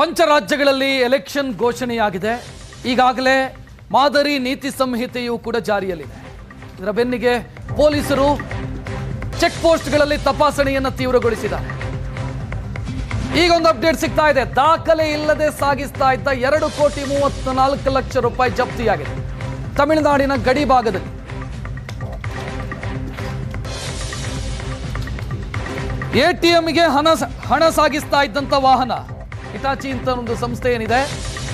ಪಂಚರಾಜ್ಯಗಳಲ್ಲಿ election ಘೋಷಣೆಯಾಗಿದೆ. ಈಗಾಗಲೇ ಮಾದರಿ ನೀತಿ ಸಂಹಿತೆಯೂ ಕೂಡ ಜಾರಿಯಲ್ಲಿದೆ. ಇದರ ಬೆನ್ನಿಗೆ ಪೊಲೀಸರು ಚೆಕ್ ಪೋಸ್ಟ್ಗಳಲ್ಲಿ ತಪಾಸಣೆಯನ್ನು ತೀವ್ರಗೊಳಿಸಿದ್ದಾರೆ. ಈಗ ಒಂದು ಅಪ್ಡೇಟ್ ಸಿಗ್ತಾ ಇದೆ. ದಾಖಲೆ ಇಲ್ಲದೆ ಸಾಗಿಸ್ತಾ ಇದ್ದ 2,34,00,000 ರೂಪಾಯಿ ಜಪ್ತಿಯಾಗಿದೆ ತಮಿಳುನಾಡಿನ ಗಡಿ ಭಾಗದಲ್ಲಿ. ಎಟಿಎಂಗೆ ಹಣ ಸಾಗಿಸ್ತಾ ಇದ್ದಂತ ವಾಹನ ಹಿಟಾಚಿ ಅಂತ ಒಂದು ಸಂಸ್ಥೆ ಏನಿದೆ,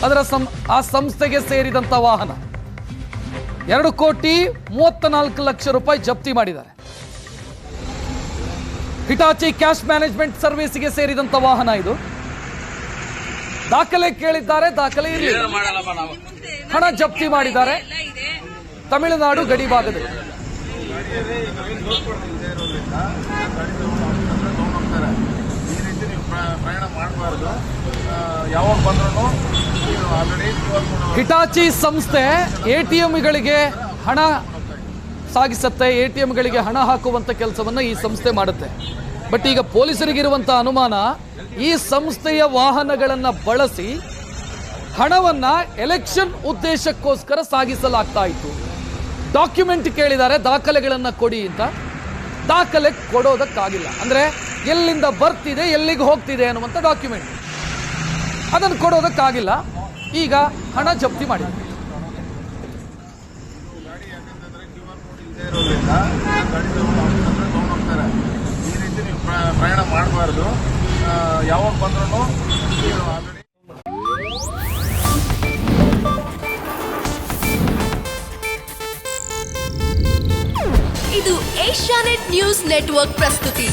ಅದರ ಆ ಸಂಸ್ಥೆಗೆ ಸೇರಿದಂತ ವಾಹನ 2,34,00,000 ರೂಪಾಯಿ ಜಪ್ತಿ ಮಾಡಿದ್ದಾರೆ. ಹಿಟಾಚಿ ಕ್ಯಾಶ್ ಮ್ಯಾನೇಜ್ಮೆಂಟ್ ಸರ್ವಿಸ್ಗೆ ಸೇರಿದಂತ ವಾಹನ ಇದು. ದಾಖಲೆ ಕೇಳಿದ್ದಾರೆ, ದಾಖಲೆ ಇರಲಿಲ್ಲ, ಹಣ ಜಪ್ತಿ ಮಾಡಿದ್ದಾರೆ ತಮಿಳುನಾಡು ಗಡಿ ಭಾಗದಲ್ಲಿ. ಹಿಟಾಚಿ ಸಂಸ್ಥೆ ಎಟಿಎಂಗಳಿಗೆ ಹಣ ಸಾಗಿಸುತ್ತೆ, ಎಟಿಎಂಗಳಿಗೆ ಹಣ ಹಾಕುವಂತ ಕೆಲಸವನ್ನ ಈ ಸಂಸ್ಥೆ ಮಾಡುತ್ತೆ. ಬಟ್ ಈಗ ಪೊಲೀಸರಿಗಿರುವಂತಹ ಅನುಮಾನ, ಈ ಸಂಸ್ಥೆಯ ವಾಹನಗಳನ್ನ ಬಳಸಿ ಹಣವನ್ನ ಎಲೆಕ್ಷನ್ ಉದ್ದೇಶಕ್ಕೋಸ್ಕರ ಸಾಗಿಸಲಾಗ್ತಾ ಇತ್ತು. ಡಾಕ್ಯುಮೆಂಟ್ ಕೇಳಿದ್ದಾರೆ, ದಾಖಲೆಗಳನ್ನ ಕೊಡಿ ಅಂತ. ದಾಖಲೆ ಕೊಡೋದಕ್ಕಾಗಿಲ್ಲ. ಅಂದ್ರೆ ಎಲ್ಲಿಂದ ಬರ್ತಿದೆ, ಎಲ್ಲಿಗೆ ಹೋಗ್ತಿದೆ ಅನ್ನುವಂಥ ಡಾಕ್ಯುಮೆಂಟ್ ಅದನ್ನು ಕೊಡೋದಕ್ಕಾಗಿಲ್ಲ. ಈಗ ಹಣ ಜಪ್ತಿ ಮಾಡಿದೆ. ಪ್ರಯಾಣ ಮಾಡಬಾರ್ದು, ಯಾವಾಗ ಬಂದ್ರೂ. ಇದು ಏಷ್ಯಾನೆಟ್ ನ್ಯೂಸ್ ನೆಟ್ವರ್ಕ್ ಪ್ರಸ್ತುತಿ.